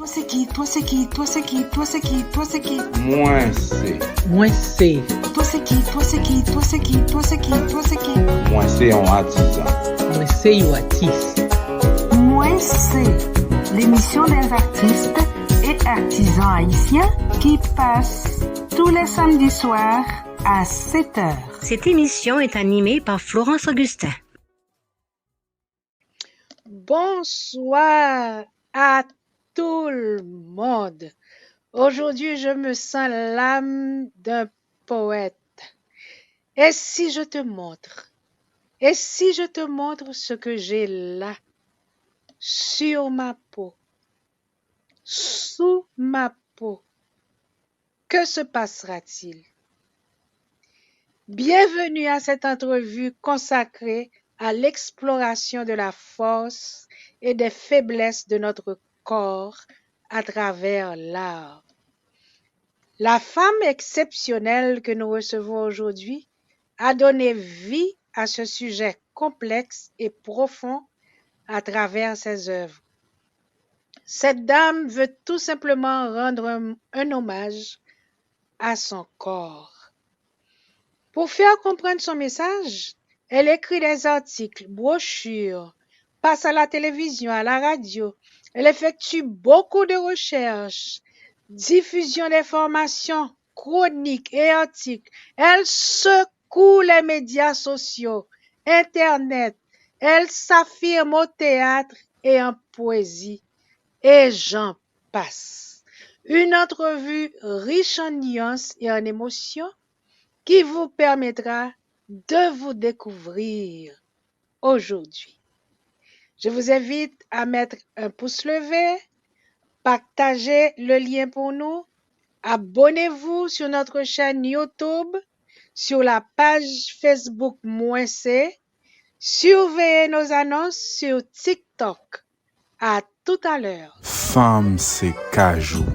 Toi c'est qui? Toi c'est qui? Toi c'est qui? Toi c'est qui? Toi c'est qui? Moi c'est. Moi c'est. Toi c'est qui? Toi c'est qui? Toi c'est qui? Toi c'est qui? Toi c'est qui? Moi c'est un artisan. Moi c'est un artiste. Moi c'est l'émission des artistes et artisans haïtiens qui passe tous les samedis soirs à 7h. Cette émission est animée par Florence Augustin. Bonsoir à tout le monde. Aujourd'hui, je me sens l'âme d'un poète. Et si je te montre? Et si je te montre ce que j'ai là, sur ma peau, sous ma peau, que se passera-t-il? Bienvenue à cette entrevue consacrée à l'exploration de la force et des faiblesses de notre corps à travers l'art. La femme exceptionnelle que nous recevons aujourd'hui a donné vie à ce sujet complexe et profond à travers ses œuvres. Cette dame veut tout simplement rendre un hommage à son corps. Pour faire comprendre son message, elle écrit des articles, brochures, passe à la télévision, à la radio. Elle effectue beaucoup de recherches, diffusion d'informations, chroniques et articles. Elle secoue les médias sociaux, Internet. Elle s'affirme au théâtre et en poésie. Et j'en passe. Une entrevue riche en nuances et en émotions qui vous permettra de vous découvrir aujourd'hui. Je vous invite à mettre un pouce levé, partager le lien pour nous, abonnez-vous sur notre chaîne YouTube, sur la page Facebook Moi c'est, surveillez nos annonces sur TikTok. À tout à l'heure. Femme c'est cajou.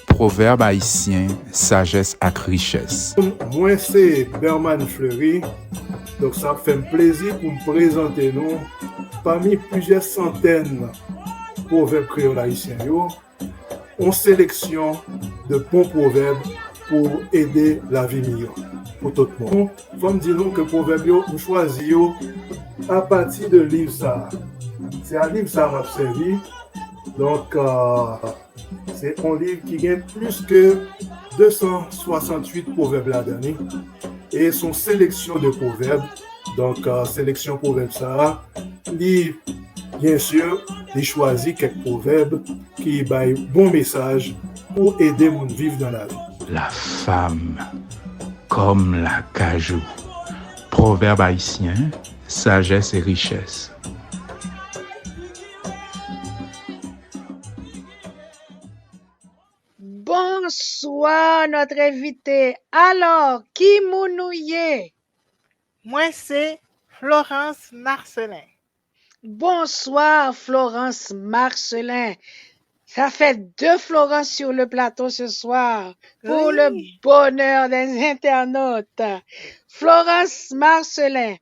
Proverbe haïtien, sagesse ak richesse. Moi, c'est Berman Fleury. Donc, ça fait un plaisir pour me présenter nous parmi plusieurs centaines de proverbes créoles haïtiens. On sélection de bons proverbes pour aider la vie meilleure pour tout le monde. Faut me dire que proverbes, nous choisissons à partir de livre ça. C'est un livre ça m'a servi. Donc, c'est un livre qui a plus que 268 proverbes là-dedans. Et son sélection de proverbes, donc sélection proverbes ça, livre, bien sûr, il choisit quelques proverbes qui baillent bon message pour aider mon vivre dans la vie. La femme comme la cajou. Proverbe haïtien, sagesse et richesse. Bonsoir, notre invité. Alors, qui mounouye? Moi, c'est Florence Marcelin. Bonsoir, Florence Marcelin. Ça fait 2 Florence sur le plateau ce soir pour le bonheur des internautes. Florence Marcelin,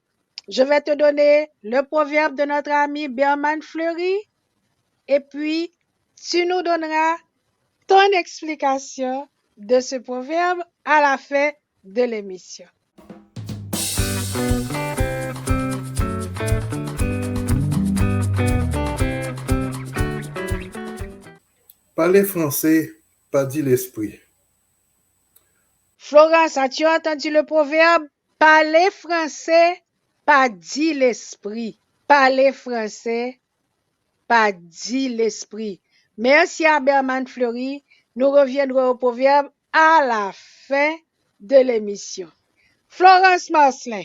je vais te donner le proverbe de notre ami Berman Fleury et puis tu nous donneras ton explication de ce proverbe à la fin de l'émission. Parler français, pas dit l'esprit. Florence, as-tu entendu le proverbe? Parler français, pas dit l'esprit. Parler français, pas dit l'esprit. Merci à Berman Fleury. Nous reviendrons au proverbe à la fin de l'émission. Florence Marcelin,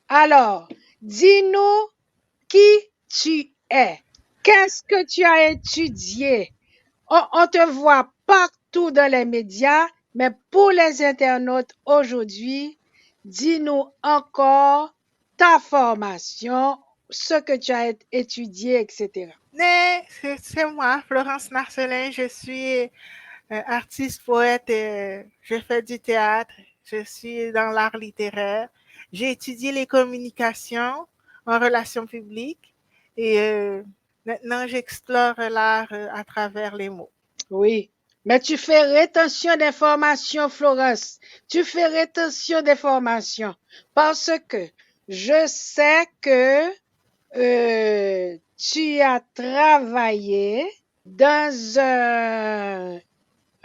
alors, dis-nous qui tu es. Qu'est-ce que tu as étudié? On te voit partout dans les médias, mais pour les internautes aujourd'hui, dis-nous encore ta formation, ce que tu as étudié, etc. C'est moi, Florence Marcelin. Je suis artiste, poète, je fais du théâtre, je suis dans l'art littéraire. J'ai étudié les communications en relations publiques et maintenant j'explore l'art à travers les mots. Oui. Mais tu fais rétention d'informations, Florence. Tu fais rétention d'informations. Parce que je sais que tu as travaillé dans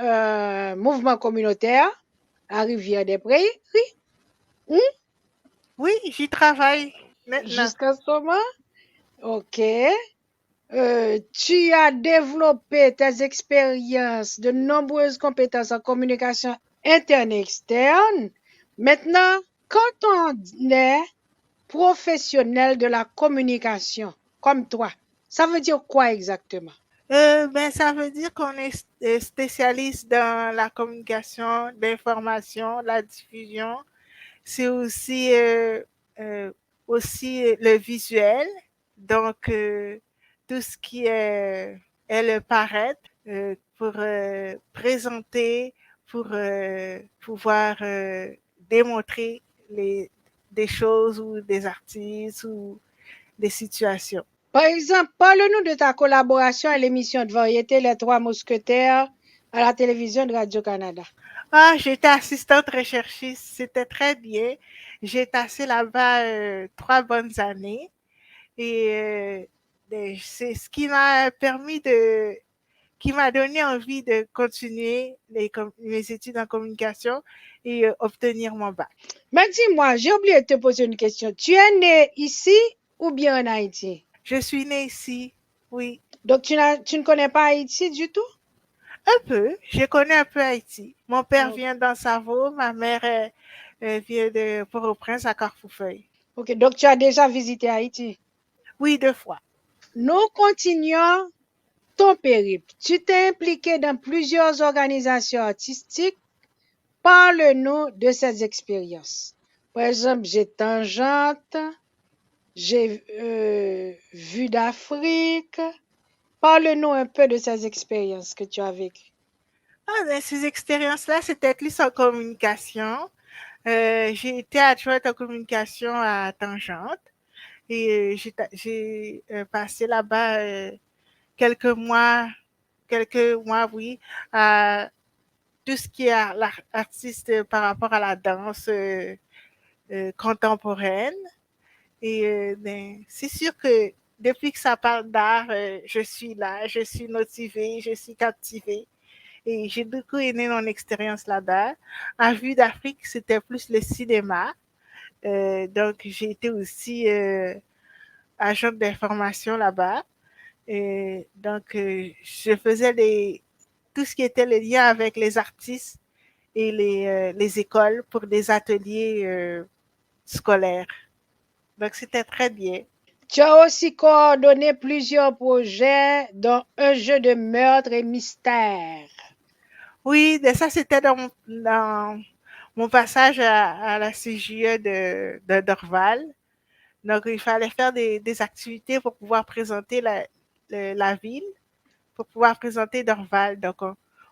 un mouvement communautaire à Rivière-des-Prairies. Hmm? Oui, j'y travaille maintenant. Jusqu'à ce moment? OK. Tu as développé tes expériences, de nombreuses compétences en communication interne et externe. Maintenant, quand on est professionnel de la communication, comme toi, ça veut dire quoi exactement? Ben, ça veut dire qu'on est spécialiste dans la communication, l'information, la diffusion. C'est aussi le visuel, donc tout ce qui est le paraître pour présenter, pour pouvoir démontrer des choses ou des artistes ou des situations. Par exemple, parle-nous de ta collaboration à l'émission de variété Les Trois Mousquetaires à la télévision de Radio-Canada. Ah, j'étais assistante recherchiste, c'était très bien. J'ai passé là-bas 3 bonnes années et c'est ce qui m'a qui m'a donné envie de continuer mes études en communication et obtenir mon bac. Mais dis-moi, j'ai oublié de te poser une question. Tu es né ici ou bien en Haïti? Je suis née ici, oui. Donc, tu ne connais pas Haïti du tout? Un peu, je connais un peu Haïti. Mon père vient d'Ansavo, ma mère vient de Port-au-Prince à Carrefourfeuille. Ok, donc tu as déjà visité Haïti? Oui, 2 fois. Nous continuons ton périple. Tu t'es impliqué dans plusieurs organisations artistiques. Parle-nous de ces expériences. Par exemple, j'ai Tangente, j'ai Vue d'Afrique. Parle-nous un peu de ces expériences que tu as vécues. Ah, ben, ces expériences-là, c'était plus en communication. J'ai été adjointe en communication à Tangente et j'ai passé là-bas quelques mois, oui, à tout ce qui est artiste par rapport à la danse contemporaine. Et ben, c'est sûr que depuis que ça parle d'art, je suis là, je suis motivée, je suis captivée. Et j'ai beaucoup aimé mon expérience là-bas. En Vue d'Afrique, c'était plus le cinéma. Donc, j'ai été aussi agente d'information là-bas. Et donc, je faisais tout ce qui était le lien avec les artistes et les écoles pour des ateliers scolaires. Donc, c'était très bien. Tu as aussi coordonné plusieurs projets, dont un jeu de meurtre et mystère. Oui, ça, c'était dans mon passage à la CJE de Dorval. Donc, il fallait faire des activités pour pouvoir présenter la ville, pour pouvoir présenter Dorval. Donc,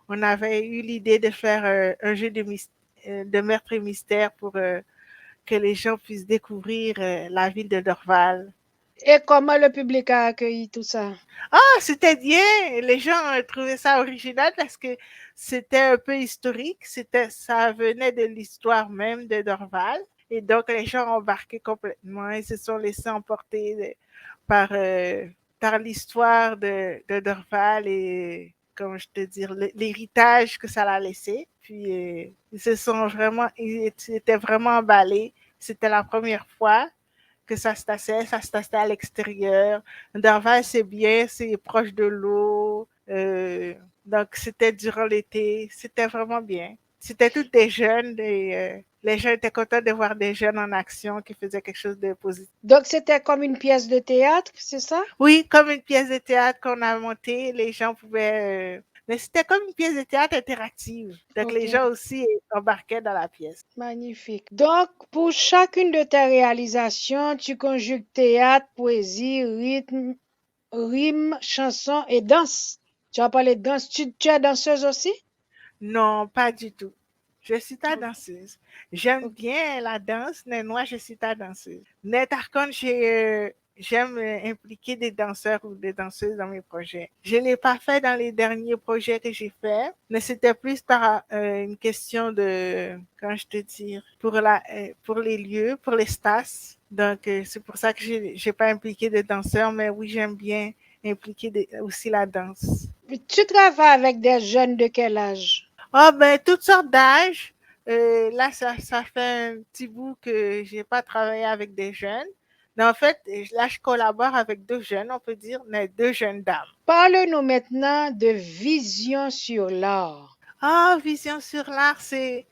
on avait eu l'idée de faire un jeu de meurtre et mystère pour que les gens puissent découvrir la ville de Dorval. Et comment le public a accueilli tout ça? Ah, c'était bien. Les gens trouvaient ça original parce que c'était un peu historique. Ça venait de l'histoire même de Dorval. Et donc, les gens ont embarqué complètement et se sont laissés emporter par, par l'histoire de Dorval et, comment je te dire, l'héritage que ça l'a laissé. Puis, ils étaient vraiment emballés. C'était la première fois que ça se passait à l'extérieur. Dorval, c'est bien, c'est proche de l'eau. Donc, c'était durant l'été. C'était vraiment bien. C'était tous des jeunes et les gens étaient contents de voir des jeunes en action qui faisaient quelque chose de positif. Donc, c'était comme une pièce de théâtre, c'est ça? Oui, comme une pièce de théâtre qu'on a montée. Les gens pouvaient... mais c'était comme une pièce de théâtre interactive. Donc, les gens aussi embarquaient dans la pièce. Magnifique. Donc, pour chacune de tes réalisations, tu conjugues théâtre, poésie, rythme, rime, chanson et danse. Tu as parlé de danse. Tu es danseuse aussi? Non, pas du tout. Je suis pas danseuse. J'aime bien la danse, mais moi, je suis pas danseuse. Mais par contre, j'aime impliquer des danseurs ou des danseuses dans mes projets. Je l'ai pas fait dans les derniers projets que j'ai faits, mais c'était plus par une question de, comment je te dire, pour les lieux, pour les stas. Donc, c'est pour ça que j'ai pas impliqué de danseurs, mais oui, j'aime bien impliquer aussi la danse. Tu travailles avec des jeunes de quel âge? Ah ben, toutes sortes d'âges. Là, ça fait un petit bout que j'ai pas travaillé avec des jeunes. Mais en fait, là, je collabore avec deux jeunes, on peut dire, mais deux jeunes dames. Parle-nous maintenant de vision sur l'art. Ah, Vision sur l'art, c'est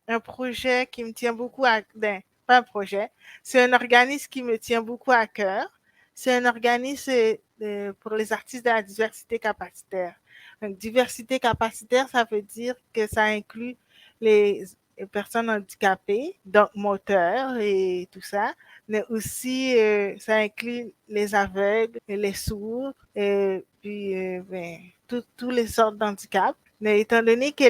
un projet qui me tient beaucoup à ben, pas un projet, c'est un organisme qui me tient beaucoup à cœur. C'est un organisme pour les artistes de la diversité capacitaire. Donc, diversité capacitaire, ça veut dire que ça inclut les personnes handicapées, donc moteurs et tout ça, mais aussi ça inclut les aveugles, et les sourds, et puis ben, tous les sortes d'handicap. Mais étant donné que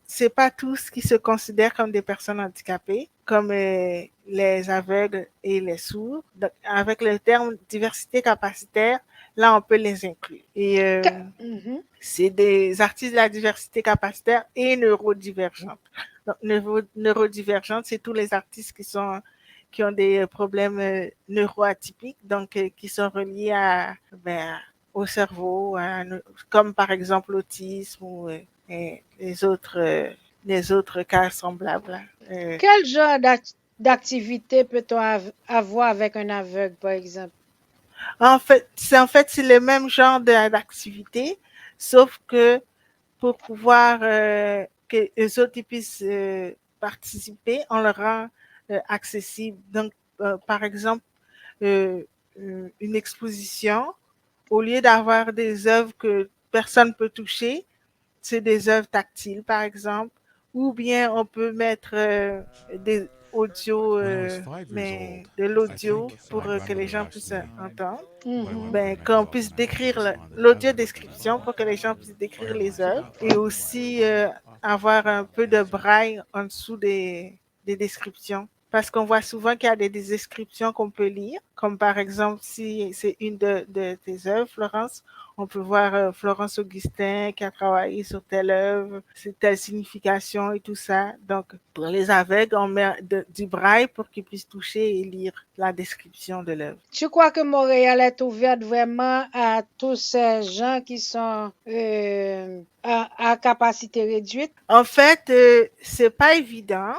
c'est pas tous qui se considèrent comme des personnes handicapées, comme les aveugles et les sourds. Donc, avec le terme diversité capacitaire, là, on peut les inclure. Et c'est des artistes de la diversité capacitaire et neurodivergente. Donc, neurodivergente, c'est tous les artistes qui ont des problèmes neuroatypiques, donc qui sont reliés au cerveau, comme par exemple l'autisme ou les autres cas semblables. Quel genre d'activité peut-on avoir avec un aveugle, par exemple? En fait, c'est le même genre d'activité, sauf que pour pouvoir que les autres puissent participer, on leur rend accessible. Donc, par exemple, une exposition, au lieu d'avoir des œuvres que personne ne peut toucher, c'est des œuvres tactiles, par exemple, ou bien on peut mettre des audios, mais de l'audio pour que les gens puissent entendre. Ben, qu'on puisse décrire l'audio description pour que les gens puissent décrire les œuvres et aussi avoir un peu de braille en dessous des descriptions. Parce qu'on voit souvent qu'il y a des descriptions qu'on peut lire, comme par exemple si c'est une de tes œuvres, Florence, on peut voir Florence Augustin qui a travaillé sur telle œuvre, c'est telle signification et tout ça. Donc, pour les aveugles, on met du braille pour qu'ils puissent toucher et lire la description de l'œuvre. Tu crois que Montréal est ouverte vraiment à tous ces gens qui sont à capacité réduite? En fait, c'est pas évident.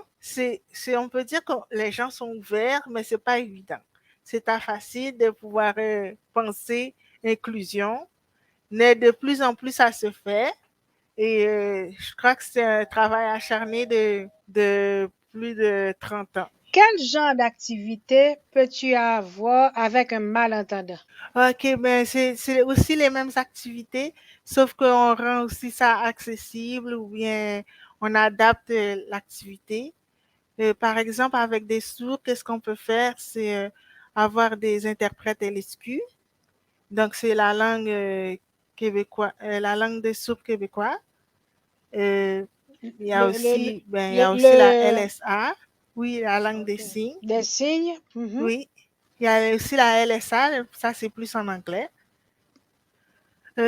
On peut dire que les gens sont ouverts, mais c'est pas évident. C'est pas facile de pouvoir penser inclusion, mais de plus en plus ça se fait. Et je crois que c'est un travail acharné de plus de 30 ans. Quel genre d'activité peux-tu avoir avec un malentendant? OK, ben c'est aussi les mêmes activités, sauf qu'on rend aussi ça accessible ou bien on adapte l'activité. Par exemple, avec des sourds, qu'est-ce qu'on peut faire? C'est avoir des interprètes LSQ. Donc, c'est la langue québécoise, la langue des sourds québécois. Il y a aussi la LSA, oui, la langue des signes. Des signes? Oui. Il y a aussi la LSA, ça c'est plus en anglais.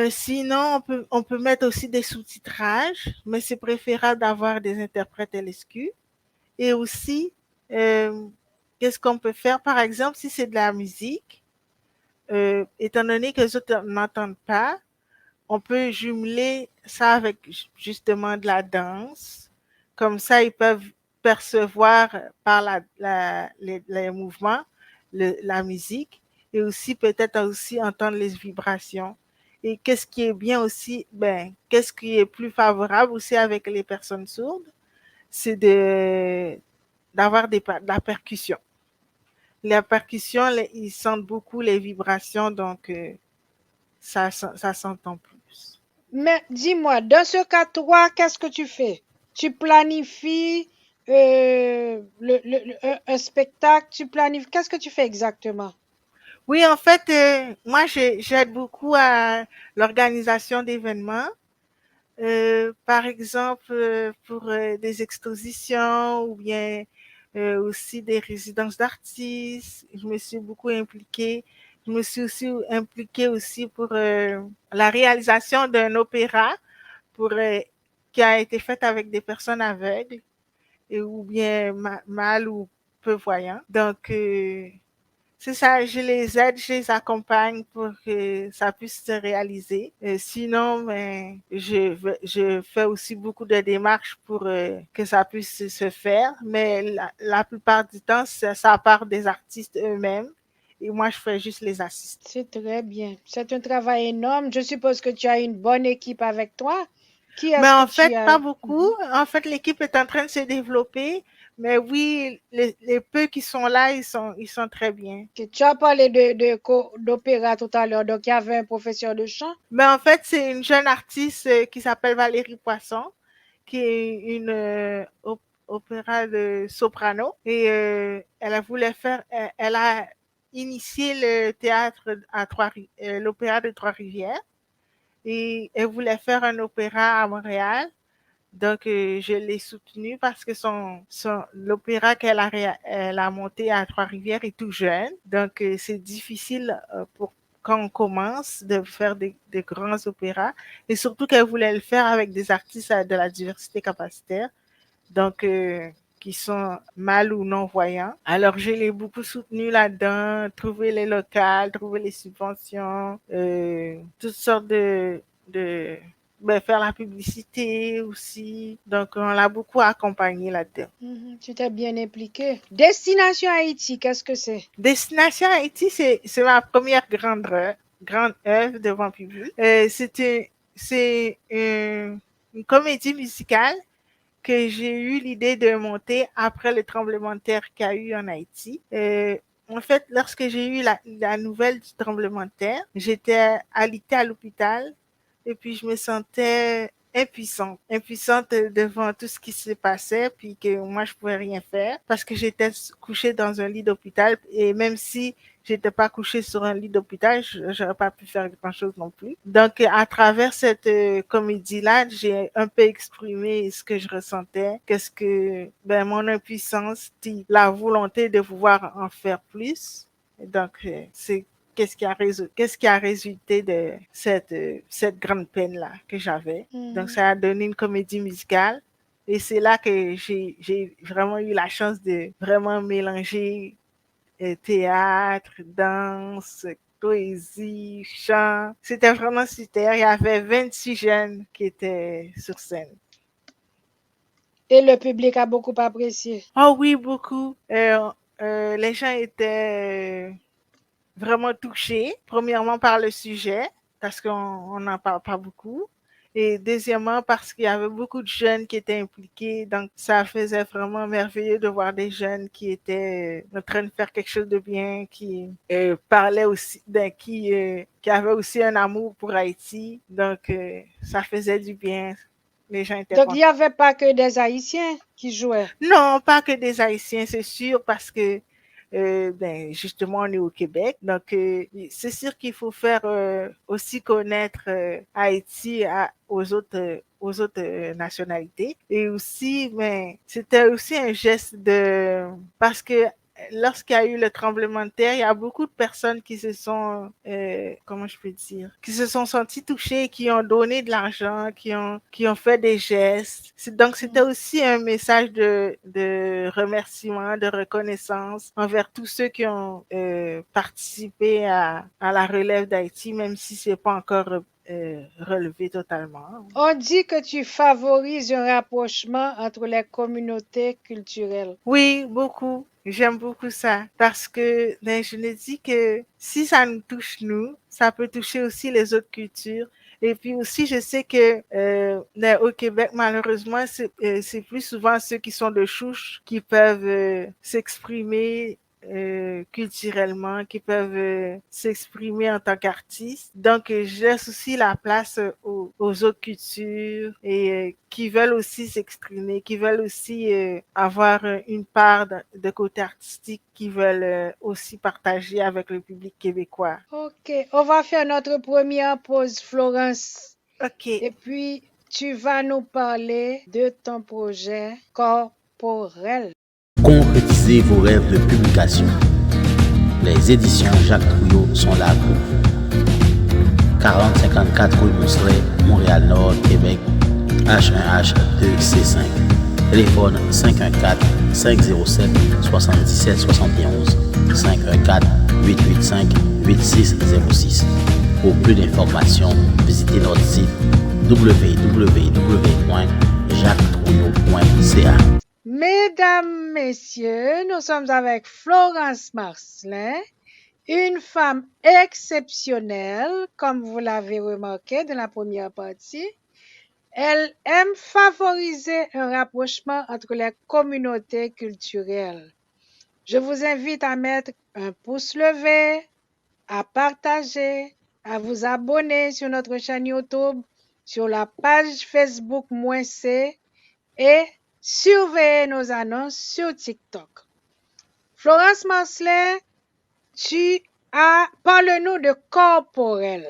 Sinon, on peut mettre aussi des sous-titrages, mais c'est préférable d'avoir des interprètes LSQ. Et aussi, qu'est-ce qu'on peut faire? Par exemple, si c'est de la musique, étant donné que les autres n'entendent pas, on peut jumeler ça avec justement de la danse. Comme ça, ils peuvent percevoir par les mouvements la musique et aussi peut-être aussi entendre les vibrations. Et qu'est-ce qui est bien aussi, ben, qu'est-ce qui est plus favorable aussi avec les personnes sourdes, c'est d'avoir de la percussion. La percussion, ils sentent beaucoup les vibrations, donc ça s'entend plus. Mais dis-moi, dans ce cas, toi, qu'est-ce que tu fais? Tu planifies un spectacle, qu'est-ce que tu fais exactement? Oui, en fait, moi, j'aide beaucoup à l'organisation d'événements. Par exemple, pour des expositions ou bien aussi des résidences d'artistes. Je me suis beaucoup impliquée. Je me suis aussi impliquée aussi pour la réalisation d'un opéra pour, qui a été fait avec des personnes aveugles et, ou bien mal ou peu voyants. Donc, c'est ça, je les aide, je les accompagne pour que ça puisse se réaliser. Sinon, ben, je fais aussi beaucoup de démarches pour que ça puisse se faire, mais la plupart du temps, ça part des artistes eux-mêmes et moi, je fais juste les assister. C'est très bien. C'est un travail énorme. Je suppose que tu as une bonne équipe avec toi. Qui Mais est-ce en que tu fait, as? pas beaucoup. En fait, l'équipe est en train de se développer. Mais oui, les peu qui sont là, ils sont très bien. Que tu as parlé d'opéra tout à l'heure, donc il y avait un professeur de chant. Mais en fait, c'est une jeune artiste qui s'appelle Valérie Poisson, qui est une opéra de soprano. Et elle a initié le théâtre à l'opéra de Trois-Rivières. Et elle voulait faire un opéra à Montréal. Donc, je l'ai soutenue parce que l'opéra elle a monté à Trois-Rivières est tout jeune. Donc, c'est difficile pour quand on commence de faire des grands opéras. Et surtout qu'elle voulait le faire avec des artistes de la diversité capacitaire. Donc, qui sont mal ou non-voyants. Alors, je l'ai beaucoup soutenu là-dedans, trouver les locales, trouver les subventions, toutes sortes faire la publicité aussi. Donc, on l'a beaucoup accompagné là-dedans. Tu t'es bien impliqué. Destination Haïti, qu'est-ce que c'est? Destination Haïti, c'est ma première grande œuvre devant public. C'est une comédie musicale que j'ai eu l'idée de monter après le tremblement de terre qu'il y a eu en Haïti. En fait, lorsque j'ai eu la nouvelle du tremblement de terre, j'étais alitée à l'hôpital et puis je me sentais impuissante devant tout ce qui se passait, puis que moi je pouvais rien faire parce que j'étais couchée dans un lit d'hôpital et même si j'étais pas couchée sur un lit d'hôpital, j'aurais pas pu faire grand chose non plus. Donc à travers cette comédie-là, j'ai un peu exprimé ce que je ressentais, mon impuissance, la volonté de pouvoir en faire plus. Donc c'est qu'est-ce qui a résulté de cette grande peine-là que j'avais. Donc, ça a donné une comédie musicale. Et c'est là que j'ai vraiment eu la chance de vraiment mélanger théâtre, danse, poésie, chant. C'était vraiment super. Il y avait 26 jeunes qui étaient sur scène. Et le public a beaucoup apprécié. Oh oui, beaucoup. Les gens étaient vraiment touchée, premièrement par le sujet, parce qu'on n'en parle pas beaucoup, et deuxièmement parce qu'il y avait beaucoup de jeunes qui étaient impliqués, donc ça faisait vraiment merveilleux de voir des jeunes qui étaient en train de faire quelque chose de bien, qui parlaient aussi, qui avaient aussi un amour pour Haïti, donc ça faisait du bien. Les gens étaient Donc, contents. il n'y avait pas que des Haïtiens qui jouaient? Non, pas que des Haïtiens, c'est sûr, parce que justement, on est au Québec. Donc, c'est sûr qu'il faut faire aussi connaître Haïti aux autres nationalités. Et aussi, c'était aussi un geste parce que lorsqu'il y a eu le tremblement de terre, il y a beaucoup de personnes qui se sont, qui se sont senties touchées, qui ont donné de l'argent, qui ont fait des gestes. Donc, c'était aussi un message de remerciement, de reconnaissance envers tous ceux qui ont participé à la relève d'Haïti, même si c'est pas encore relevé totalement. On dit que tu favorises un rapprochement entre les communautés culturelles. Oui, beaucoup. J'aime beaucoup ça parce que je me dis que si ça nous touche nous, ça peut toucher aussi les autres cultures. Et puis aussi, je sais que au Québec, malheureusement, c'est plus souvent ceux qui sont de souche qui peuvent s'exprimer culturellement, qui peuvent s'exprimer en tant qu'artistes. Donc, je laisse aussi la place aux autres cultures et qui veulent aussi s'exprimer, qui veulent aussi avoir une part de côté artistique, qui veulent aussi partager avec le public québécois. OK, on va faire notre première pause, Florence. OK. Et puis, tu vas nous parler de ton projet corporel. Concrétisation Réalisez vos rêves de publication. Les éditions Jacques Trouillot sont là pour vous. 4054 rue Mousselet, Montréal-Nord, Québec, H1H2C5. Téléphone 514-507-7771. 514-885-8606. Pour plus d'informations, visitez notre site www.jacquestrouillot.ca. Mesdames, Messieurs, nous sommes avec Florence Marcelin, une femme exceptionnelle, comme vous l'avez remarqué dans la première partie. Elle aime favoriser un rapprochement entre les communautés culturelles. Je vous invite à mettre un pouce levé, à partager, à vous abonner sur notre chaîne YouTube, sur la page Facebook -C et surveiller nos annonces sur TikTok. Florence Marcelin, parle-nous de corporel.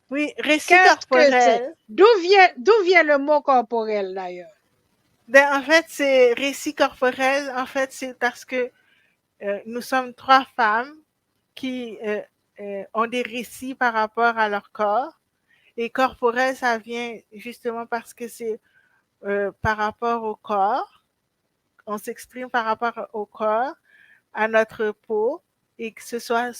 Oui, récit Qu'est-ce que corporel. c'est? D'où vient le mot corporel d'ailleurs? Ben, en fait, c'est récit corporel. En fait, c'est parce que nous sommes 3 femmes qui ont des récits par rapport à leur corps. Et corporel, ça vient justement parce que c'est par rapport au corps. On s'exprime par rapport au corps, à notre peau, et que ce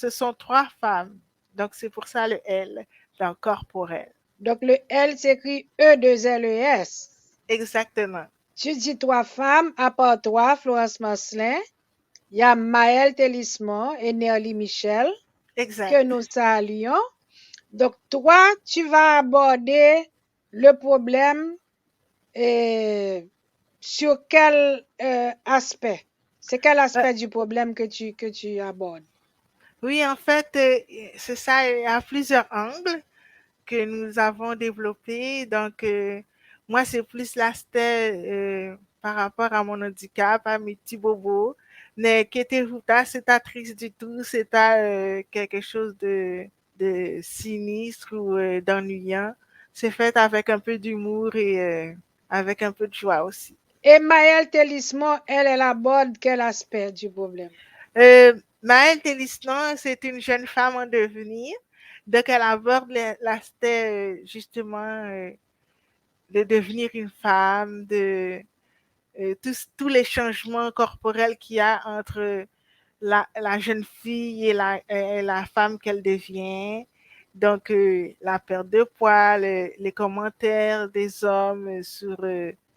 sont 3 femmes. Donc, c'est pour ça le L dans corporel. Donc le L s'écrit E2LES. Exactement. Tu dis 3 femmes, à part toi, Florence Marcelin, il y a Maëlle Télisman et Nerly Michel, Exact. que nous saluons. Donc toi, tu vas aborder le problème sur quel aspect? C'est quel aspect du problème que tu abordes? Oui, en fait, c'est ça, il y a plusieurs angles que nous avons développés. Donc, moi, c'est plus l'aspect par rapport à mon handicap, à mes petits bobos. Mais qu'était-vous c'est pas triste du tout, c'est pas quelque chose de sinistre ou d'ennuyant. C'est fait avec un peu d'humour et avec un peu de joie aussi. Et Maëlle Télisman, elle aborde quel aspect du problème? Maëlle Télisman, c'est une jeune femme en devenir. Donc, elle aborde l'aspect justement de devenir une femme, de tous les changements corporels qu'il y a entre la jeune fille et la femme qu'elle devient. Donc, la perte de poids, les commentaires des hommes sur,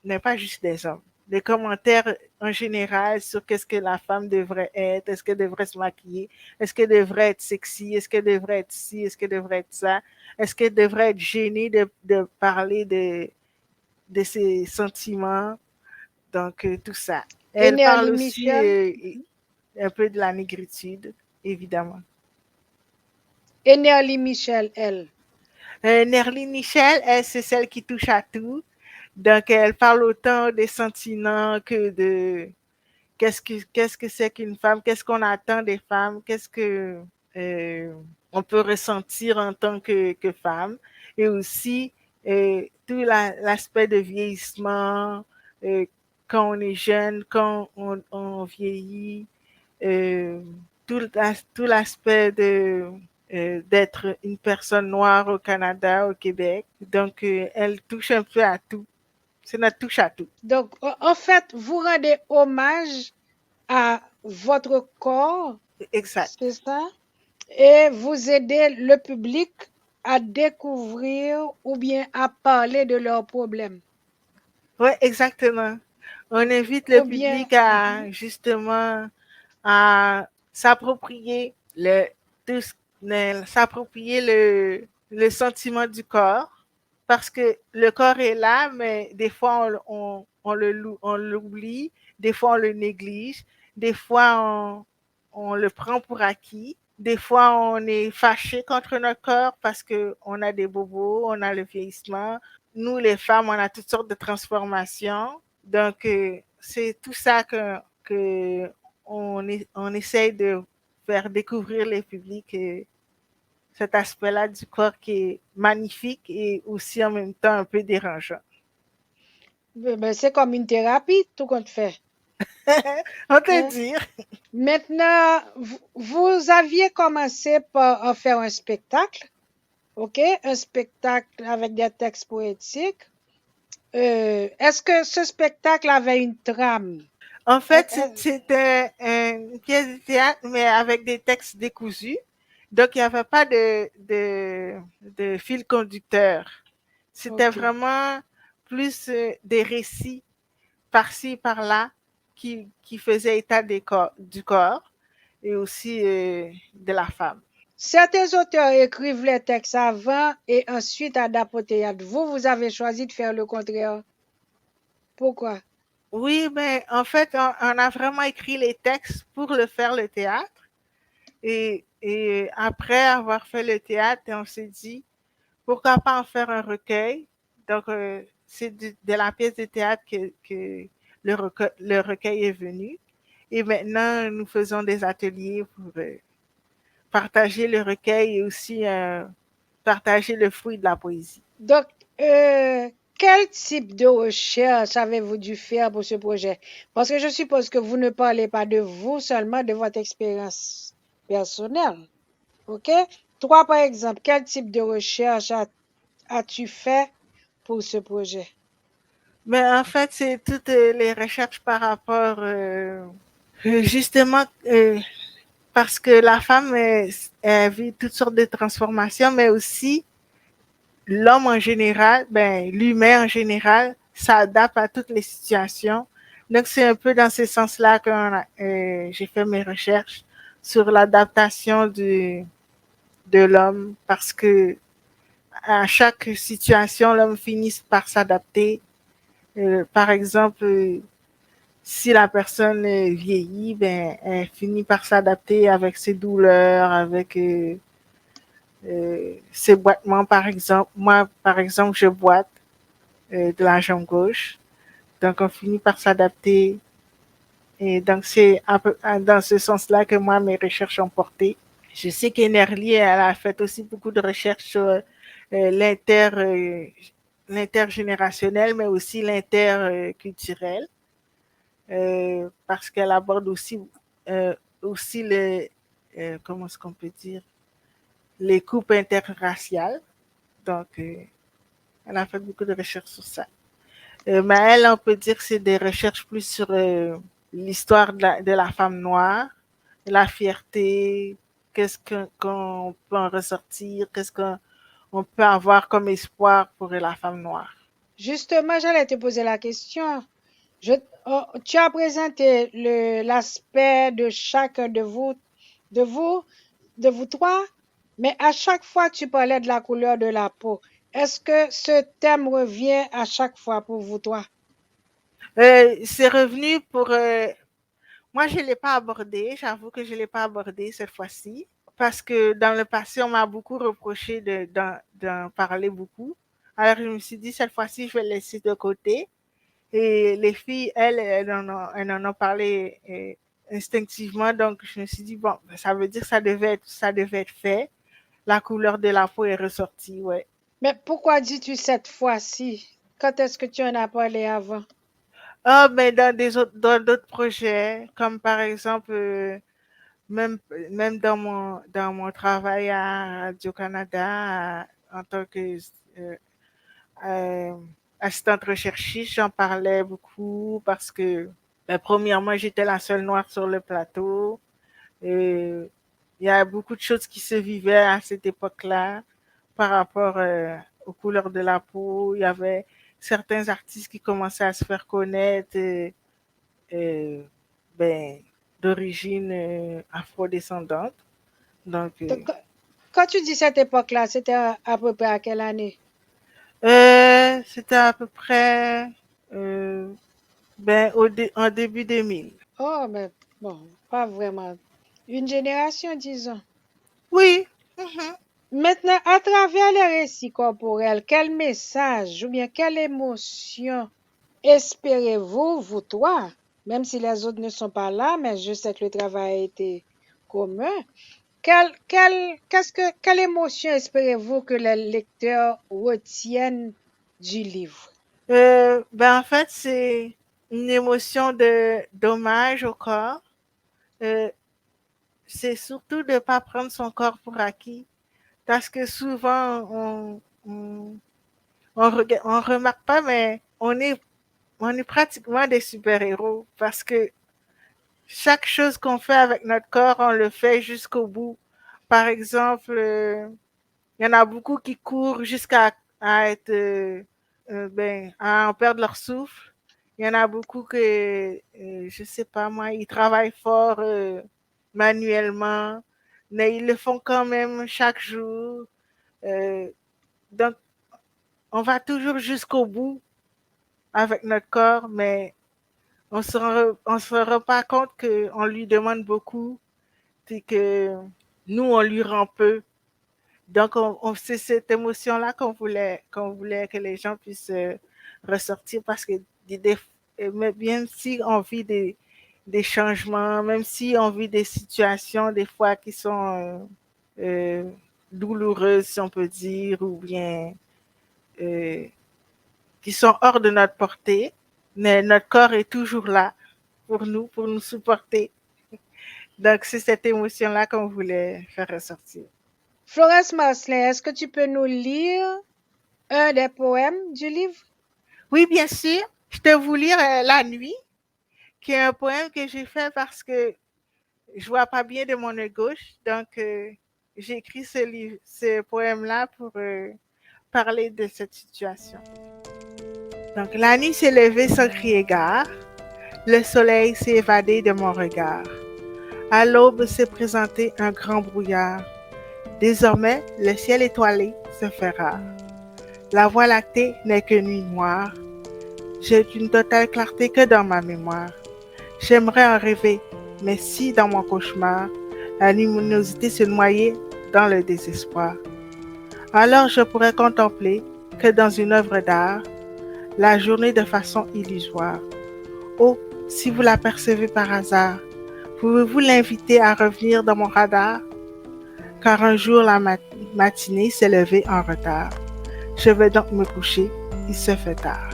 non pas juste des hommes, les commentaires en général sur qu'est-ce que la femme devrait être, est-ce qu'elle devrait se maquiller, est-ce qu'elle devrait être sexy, est-ce qu'elle devrait être ci, est-ce qu'elle devrait être ça, est-ce qu'elle devrait être gênée de parler de ses sentiments, donc tout ça. Elle parle aussi un peu de la négritude, évidemment. Et Nerly Michel, elle? Nerly Michel, elle, c'est celle qui touche à tout. Donc, elle parle autant des sentiments que de qu'est-ce que c'est qu'une femme, qu'est-ce qu'on attend des femmes, qu'est-ce que on peut ressentir en tant que femme, et aussi tout l'aspect de vieillissement, quand on est jeune, quand on vieillit, tout l'aspect d'être une personne noire au Canada, au Québec. Donc, elle touche un peu à tout. C'est notre touche à tout. Donc, en fait, vous rendez hommage à votre corps. Exact. C'est ça? Et vous aidez le public à découvrir ou bien à parler de leurs problèmes. Oui, exactement. On invite le public à justement à s'approprier s'approprier le sentiment du corps, parce que le corps est là, mais des fois on l'oublie, des fois on le néglige, des fois on le prend pour acquis, des fois on est fâché contre notre corps parce qu'on a des bobos, on a le vieillissement. Nous, les femmes, on a toutes sortes de transformations. Donc, c'est tout ça qu'on essaye de faire découvrir les publics, cet aspect-là du corps qui est magnifique et aussi en même temps un peu dérangeant. Ben, c'est comme une thérapie, tout qu'on fait. On te Ok. dit. Maintenant, vous aviez commencé par en faire un spectacle, ok? Un spectacle avec des textes poétiques. Est-ce que ce spectacle avait une trame? En Euh, fait, euh, c'était une pièce de théâtre, mais avec des textes décousus. Donc, il n'y avait pas de fil conducteur. C'était ok. vraiment plus des récits par-ci, par-là, qui faisaient état du corps et aussi de la femme. Certains auteurs écrivent les textes avant et ensuite adaptent au théâtre. Vous avez choisi de faire le contraire. Pourquoi? Oui, mais en fait, on a vraiment écrit les textes pour le faire le théâtre. Et après avoir fait le théâtre, on s'est dit, pourquoi pas en faire un recueil? Donc, c'est de la pièce de théâtre que le recueil est venu. Et maintenant, nous faisons des ateliers pour partager le recueil et aussi partager le fruit de la poésie. Donc, quel type de recherche avez-vous dû faire pour ce projet? Parce que je suppose que vous ne parlez pas de vous seulement, de votre expérience personnelle. OK? Toi, par exemple, quel type de recherche as-tu fait pour ce projet? Mais en fait, c'est toutes les recherches par rapport, justement, parce que la femme, elle vit toutes sortes de transformations, mais aussi l'homme en général, ben, l'humain en général, s'adapte à toutes les situations. Donc, c'est un peu dans ce sens-là que j'ai fait mes recherches sur l'adaptation de l'homme, parce que à chaque situation, l'homme finit par s'adapter. Par exemple, si la personne vieillit, ben, elle finit par s'adapter avec ses douleurs, avec ses boitements, par exemple. Moi, par exemple, je boite de la jambe gauche. Donc, on finit par s'adapter. Et donc, c'est un peu dans ce sens-là que moi, mes recherches ont porté. Je sais qu'Enerly, elle a fait aussi beaucoup de recherches sur l'intergénérationnel, mais aussi l'interculturel, parce qu'elle aborde aussi comment est-ce qu'on peut dire, les couples interraciales. Donc, elle a fait beaucoup de recherches sur ça. Mais elle, on peut dire que c'est des recherches plus sur l'histoire de la femme noire, la fierté, qu'on peut en ressortir, qu'est-ce qu'on peut avoir comme espoir pour la femme noire. Justement, j'allais te poser la question. Tu as présenté l'aspect de chacun de vous, de vous trois, mais à chaque fois, tu parlais de la couleur de la peau. Est-ce que ce thème revient à chaque fois pour vous trois? C'est revenu pour... moi, je ne l'ai pas abordé, j'avoue que je ne l'ai pas abordé cette fois-ci, parce que dans le passé, on m'a beaucoup reproché d'en parler beaucoup. Alors, je me suis dit, cette fois-ci, je vais le laisser de côté. Et les filles, elles en ont parlé instinctivement. Donc, je me suis dit, bon, ça veut dire que ça devait être fait. La couleur de la peau est ressortie, ouais. Mais pourquoi dis-tu cette fois-ci? Quand est-ce que tu en as parlé avant? Ah, mais dans d'autres projets, comme par exemple, même dans mon travail à Radio-Canada, en tant que euh, euh, assistante recherchiste, j'en parlais beaucoup parce que, ben, premièrement, j'étais la seule noire sur le plateau. Et il y a beaucoup de choses qui se vivaient à cette époque-là par rapport aux couleurs de la peau. Il y avait certains artistes qui commençaient à se faire connaître, euh, ben, d'origine afrodescendante. Donc, Donc, quand tu dis cette époque-là, c'était à peu près à quelle année? c'était à peu près ben, en début 2000. Oh, mais bon, pas vraiment. Une génération, disons. Oui. Mhm. Maintenant, à travers les récits corporels, quel message ou bien quelle émotion espérez-vous, vous trois, même si les autres ne sont pas là, mais je sais que le travail a été commun, quelle émotion espérez-vous que les lecteurs retiennent du livre? Ben, en fait, c'est une émotion d'hommage au corps. Euh, c'est surtout de ne pas prendre son corps pour acquis. Parce que souvent, on remarque pas, mais on est pratiquement des super-héros. Parce que chaque chose qu'on fait avec notre corps, on le fait jusqu'au bout. Par exemple, il y en a beaucoup qui courent jusqu'à être, à en perdre leur souffle. Il y en a beaucoup que, je sais pas moi, ils travaillent fort manuellement, mais ils le font quand même chaque jour. Euh, donc, on va toujours jusqu'au bout avec notre corps, mais on se rend pas compte qu'on lui demande beaucoup, et que nous, on lui rend peu. Donc, c'est cette émotion-là qu'on voulait que les gens puissent ressortir parce que même si on vit des changements, même si on vit des situations des fois qui sont douloureuses, si on peut dire, ou bien euh, qui sont hors de notre portée, mais notre corps est toujours là pour nous supporter. Donc, c'est cette émotion-là qu'on voulait faire ressortir. Florence Marcelin, est-ce que tu peux nous lire un des poèmes du livre? Oui, bien sûr. Je te vous lire La Nuit, qui est un poème que j'ai fait parce que je vois pas bien de mon œil gauche. Donc, j'ai écrit ce poème-là pour parler de cette situation. Donc, la nuit s'est levée sans crier gare. Le soleil s'est évadé de mon regard. À l'aube s'est présenté un grand brouillard. Désormais, le ciel étoilé se fait rare. La voie lactée n'est que nuit noire. J'ai une totale clarté que dans ma mémoire. J'aimerais en rêver, mais si dans mon cauchemar, la luminosité se noyait dans le désespoir, alors je pourrais contempler que dans une œuvre d'art, la journée de façon illusoire. Oh, si vous l'apercevez par hasard, pouvez-vous l'inviter à revenir dans mon radar? Car un jour la matinée s'est levée en retard. Je vais donc me coucher, il se fait tard.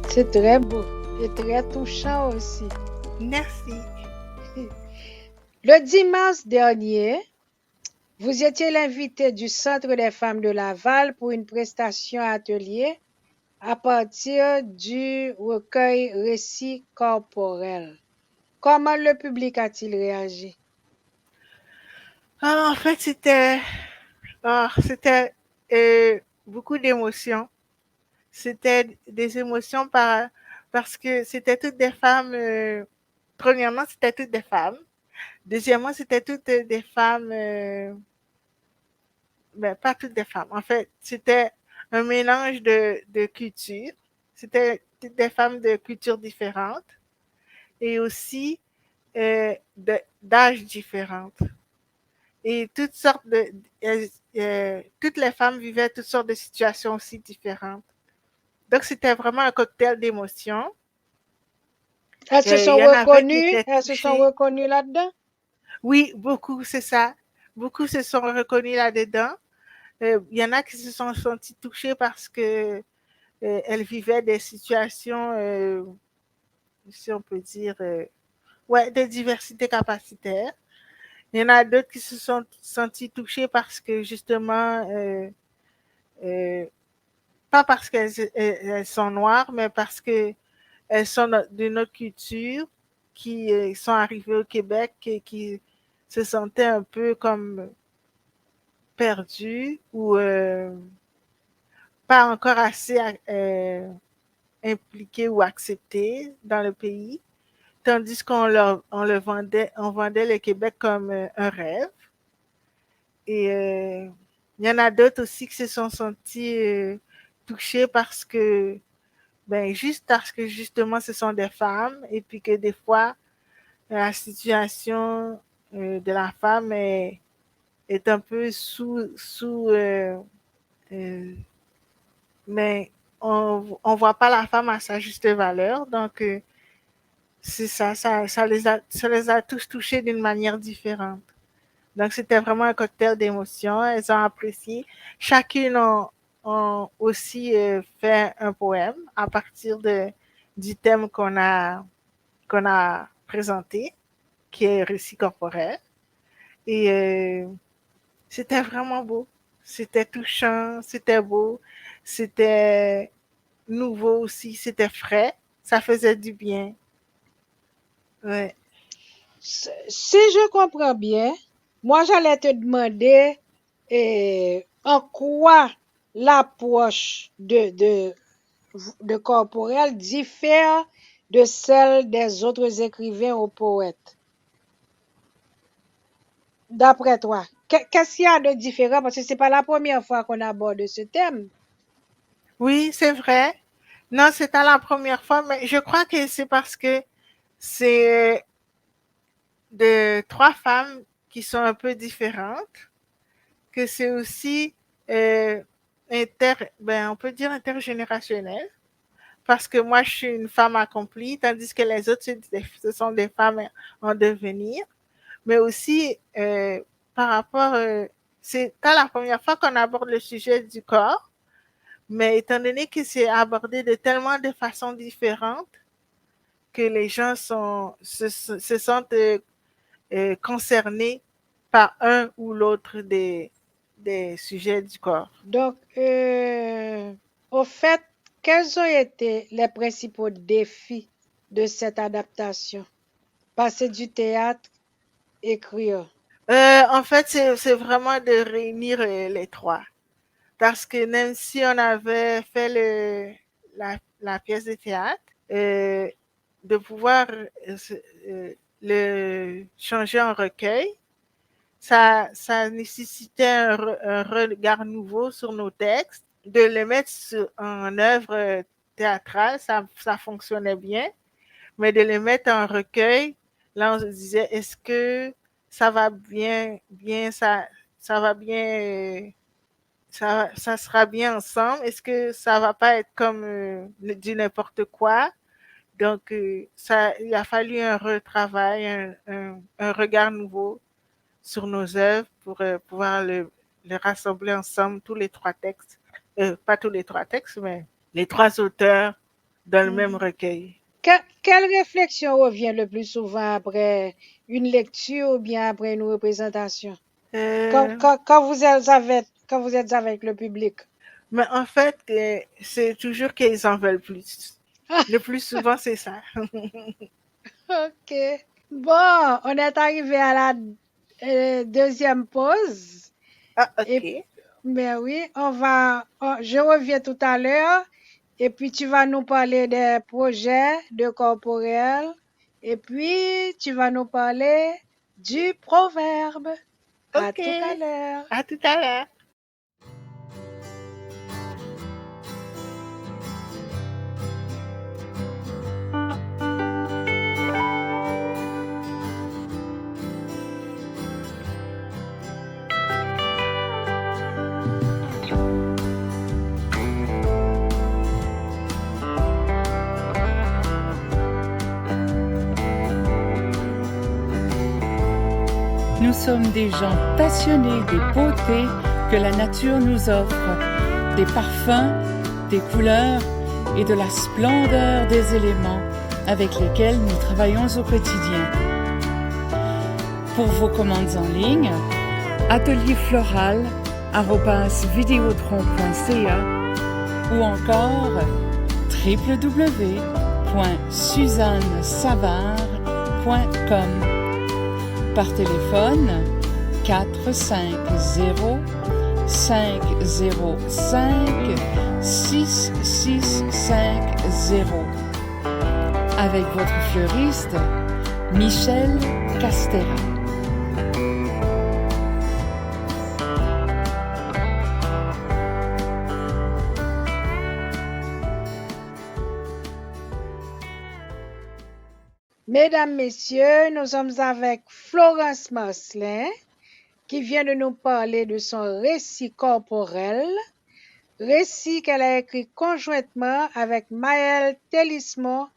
C'est très beau et très touchant aussi. Merci. Le 10 mars dernier, vous étiez l'invité du Centre des femmes de Laval pour une prestation atelier à partir du recueil Récits corporels. Comment le public a-t-il réagi? En fait, c'était beaucoup d'émotions. C'était des émotions parce que c'était toutes des femmes. Premièrement, c'était toutes des femmes. Deuxièmement, c'était toutes des femmes. Pas toutes des femmes. En fait, c'était un mélange de cultures. C'était toutes des femmes de cultures différentes et aussi d'âges différentes. Et toutes sortes toutes les femmes vivaient toutes sortes de situations aussi différentes. Donc, c'était vraiment un cocktail d'émotions. Elles se sont reconnues? Elles se sont reconnues là-dedans? Oui, beaucoup, c'est ça. Beaucoup se sont reconnus là-dedans. Il y en a qui se sont sentis touchés parce que elles vivaient des situations, si on peut dire, de diversité capacitaire. Il y en a d'autres qui se sont sentis touchés parce que justement, pas parce qu'elles sont noires, mais parce qu'elles sont de notre culture, qui sont arrivées au Québec et qui se sentaient un peu comme perdues ou pas encore assez impliquées ou acceptées dans le pays. Tandis on vendait le Québec comme un rêve. Et il y en a d'autres aussi qui se sont sentis touchés parce que, juste parce que justement ce sont des femmes et puis que des fois la situation de la femme est un peu mais on voit pas la femme à sa juste valeur. Donc, c'est ça les a tous touchés d'une manière différente. Donc, c'était vraiment un cocktail d'émotions. Elles ont apprécié. Chacune ont aussi fait un poème à partir du thème qu'on a présenté, qui est récit corporel. Et c'était vraiment beau. C'était touchant, c'était beau, c'était nouveau aussi, c'était frais. Ça faisait du bien. Ouais. Si je comprends bien, moi j'allais te demander en quoi l'approche de corporel diffère de celle des autres écrivains ou poètes. D'après toi, qu'est-ce qu'il y a de différent? Parce que c'est pas la première fois qu'on aborde ce thème. Oui, c'est vrai. Non, c'est pas la première fois, mais je crois que c'est parce que c'est de trois femmes qui sont un peu différentes, que c'est aussi on peut dire intergénérationnel, parce que moi, je suis une femme accomplie, tandis que les autres, ce sont des femmes en devenir, mais aussi par rapport, c'est pas la première fois qu'on aborde le sujet du corps, mais étant donné que c'est abordé de tellement de façons différentes, que les gens se sentent concernés par un ou l'autre des sujets du corps. Donc, au fait, quels ont été les principaux défis de cette adaptation? Passer du théâtre, écrire. En fait, c'est vraiment de réunir les trois. Parce que même si on avait fait la pièce de théâtre, de pouvoir le changer en recueil, ça nécessitait un regard nouveau sur nos textes, de les mettre en œuvre théâtrale, ça fonctionnait bien, mais de les mettre en recueil, là on se disait, est-ce que ça va ça va bien, ça sera bien ensemble, est-ce que ça va pas être comme du n'importe quoi? Donc, il a fallu un retravail, un regard nouveau sur nos œuvres pour pouvoir les rassembler ensemble, tous les trois textes. Pas tous les trois textes, mais les trois auteurs dans le même recueil. Quelle réflexion revient le plus souvent après une lecture ou bien après une représentation? Quand vous êtes avec le public? Mais en fait, c'est toujours qu'ils en veulent plus. Le plus souvent, c'est ça. OK. Bon, on est arrivé à la deuxième pause. Ah, OK. Mais oui, je reviens tout à l'heure et puis tu vas nous parler des projets de corporel et puis tu vas nous parler du proverbe. OK. À tout à l'heure. À tout à l'heure. Nous sommes des gens passionnés des beautés que la nature nous offre, des parfums, des couleurs et de la splendeur des éléments avec lesquels nous travaillons au quotidien. Pour vos commandes en ligne, atelierfloral@videotron.ca ou encore www.suzannesavard.com. Par téléphone 450 505 6650 avec votre fleuriste Michel Castera. Mesdames, Messieurs, nous sommes avec Florence Marcelin qui vient de nous parler de son récit corporel, récit qu'elle a écrit conjointement avec Maëlle Télismon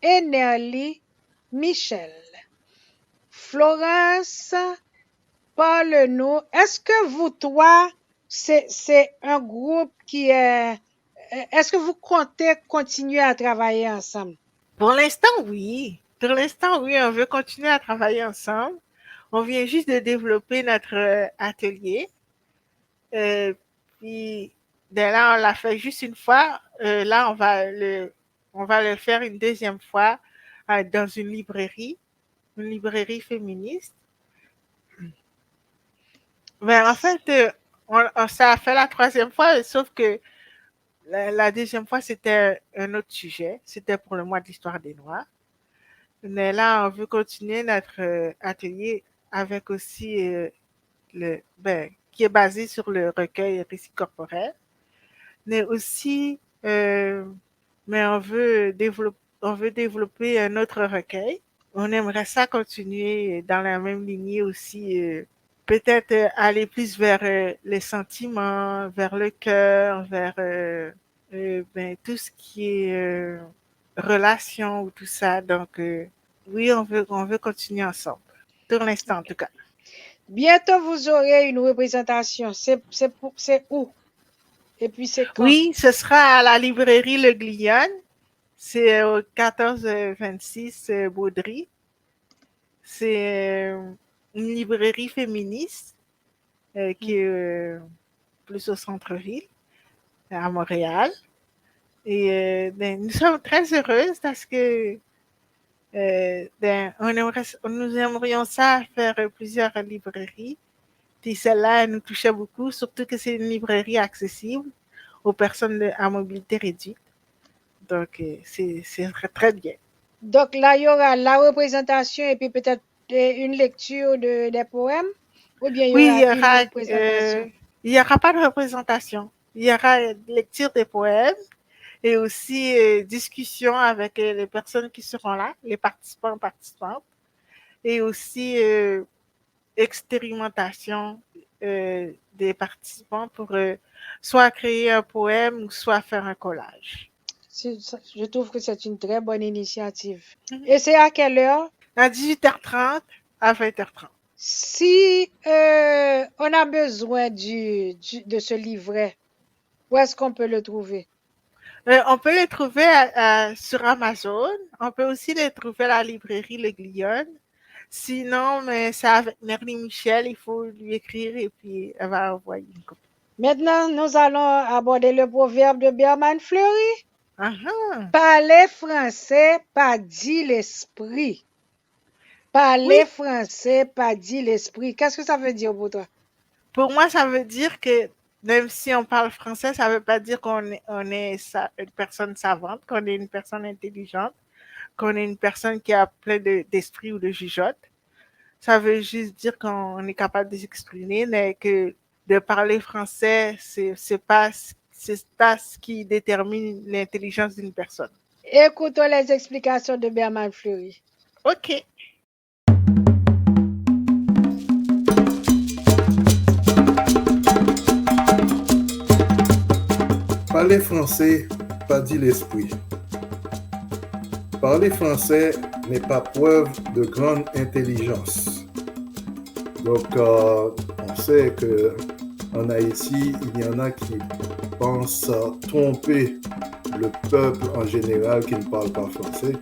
et Nerly Michel. Florence, parle-nous, est-ce que vous, toi, c'est un groupe qui est... Est-ce que vous comptez continuer à travailler ensemble? Pour l'instant, oui. Pour l'instant, oui, on veut continuer à travailler ensemble. On vient juste de développer notre atelier. Puis, là, on l'a fait juste une fois. Là, on va le faire une deuxième fois dans une librairie féministe. Mais en fait, ça a fait la troisième fois, sauf que la deuxième fois, c'était un autre sujet. C'était pour le mois de l'histoire des Noirs. Mais là, on veut continuer notre atelier avec aussi qui est basé sur le recueil récit corporel, mais aussi, mais on veut développer un autre recueil. On aimerait ça continuer dans la même lignée aussi, peut-être aller plus vers les sentiments, vers le cœur, vers tout ce qui est relation ou tout ça. Donc, oui, on veut continuer ensemble. Pour l'instant, en tout cas. Bientôt, vous aurez une représentation. C'est où? Et puis, c'est quand? Oui, ce sera à la librairie Le Glion. C'est au 1426 Baudry. C'est une librairie féministe qui est plus au centre-ville, à Montréal. Et nous sommes très heureuses parce que nous aimerions ça faire plusieurs librairies. Puis celle-là, elle nous touchait beaucoup, surtout que c'est une librairie accessible aux personnes à mobilité réduite. Donc, c'est très bien. Donc là, il y aura la représentation et puis peut-être une lecture des poèmes? Ou bien Oui, il y aura une représentation? Il n'y aura pas de représentation. Il y aura lecture des poèmes et aussi discussion avec les personnes qui seront là, les participants, participantes, et aussi expérimentation des participants pour soit créer un poème ou soit faire un collage. Je trouve que c'est une très bonne initiative. Et c'est à quelle heure? À 18h30 à 20h30. Si on a besoin de ce livret, où est-ce qu'on peut le trouver? On peut le trouver sur Amazon. On peut aussi le trouver à la librairie Le Glion. Sinon, mais c'est avec Merly Michel, il faut lui écrire et puis elle va envoyer une copie. Maintenant, nous allons aborder le proverbe de Berman Fleury. Uh-huh. Parler français, pas dit l'esprit. Parler français, pas dit l'esprit. Qu'est-ce que ça veut dire pour toi? Pour moi, ça veut dire que même si on parle français, ça ne veut pas dire qu'on est une personne savante, qu'on est une personne intelligente, qu'on est une personne qui a plein d'esprit ou de jugeote. Ça veut juste dire qu'on est capable de s'exprimer, mais que de parler français, c'est pas ce qui détermine l'intelligence d'une personne. Écoutons les explications de Berman Fleury. OK. Parler français, pas dit l'esprit. Parler français n'est pas preuve de grande intelligence. Donc, on sait qu'en Haïti, il y en a qui pensent tromper le peuple en général qui ne parle pas français,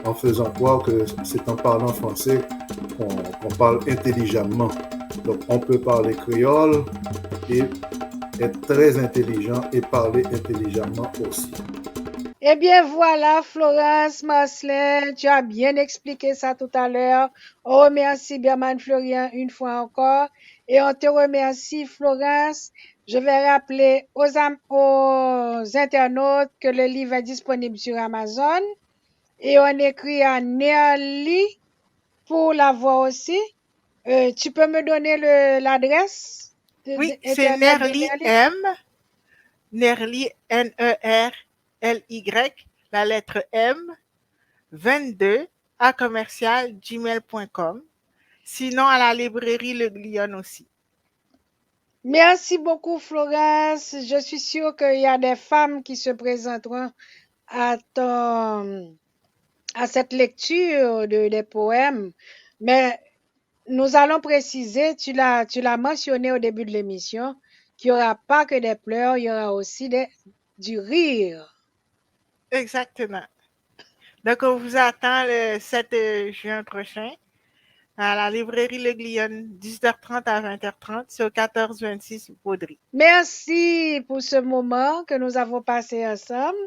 en faisant croire que c'est en parlant français qu'on parle intelligemment. Donc, on peut parler créole et être très intelligent et parler intelligemment aussi. Eh bien voilà, Florence Marcelin, tu as bien expliqué ça tout à l'heure. On remercie Berman Fleury une fois encore et on te remercie, Florence. Je vais rappeler aux internautes que le livre est disponible sur Amazon et on écrit à Nerly pour l'avoir aussi. Tu peux me donner l'adresse? Oui, c'est Nerly M. Nerly, N-E-R-L-Y, la lettre M, 22 @gmail.com. Sinon, à la librairie Le Glion aussi. Merci beaucoup, Florence. Je suis sûre qu'il y a des femmes qui se présenteront à cette lecture des poèmes. Mais nous allons préciser, tu l'as mentionné au début de l'émission, qu'il n'y aura pas que des pleurs, il y aura aussi du rire. Exactement. Donc, on vous attend le 7 juin prochain à la librairie Le Glion, 18h30 à 20h30 sur 1426 Baudry. Merci pour ce moment que nous avons passé ensemble.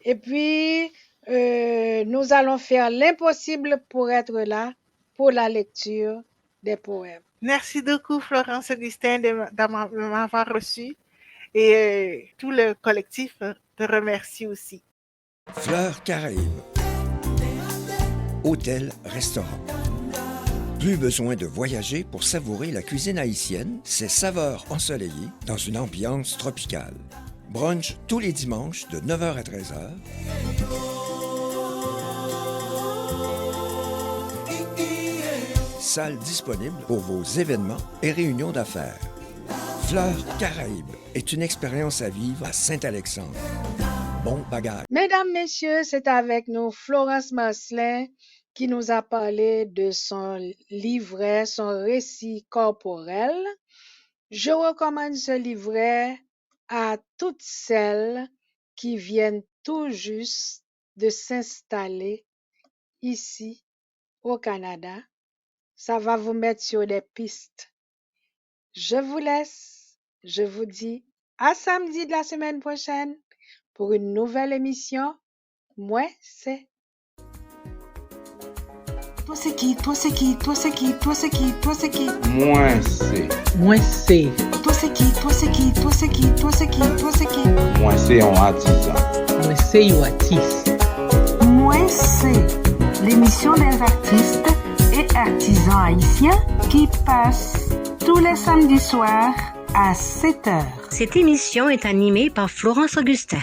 Et puis, nous allons faire l'impossible pour être là pour la lecture des poèmes. Merci beaucoup, Florence Augustin, de m'avoir reçu. Et tout le collectif te remercie aussi. Fleurs Caraïbes. Hôtel, restaurant. Plus besoin de voyager pour savourer la cuisine haïtienne, ses saveurs ensoleillées dans une ambiance tropicale. Brunch tous les dimanches de 9h à 13h. Salle disponible pour vos événements et réunions d'affaires. Fleurs Caraïbes est une expérience à vivre à Saint-Alexandre. Bon bagage. Mesdames, Messieurs, c'est avec nous Florence Marcelin qui nous a parlé de son livret, son récit corporel. Je recommande ce livret à toutes celles qui viennent tout juste de s'installer ici au Canada. Ça va vous mettre sur des pistes. Je vous laisse. Je vous dis à samedi de la semaine prochaine pour une nouvelle émission. Moi, c'est... Toi c'est qui? Toi c'est qui? Toi c'est qui? Toi c'est qui? Toi c'est qui? Moi c'est. Moi c'est. Toi c'est qui? Toi c'est qui? Toi c'est qui? Toi c'est qui? Toi c'est qui? Moi c'est un artisan. Moi c'est un artiste. Moi c'est l'émission des artistes et artisans haïtiens qui passe tous les samedis soirs à 7h. Cette émission est animée par Florence Augustin.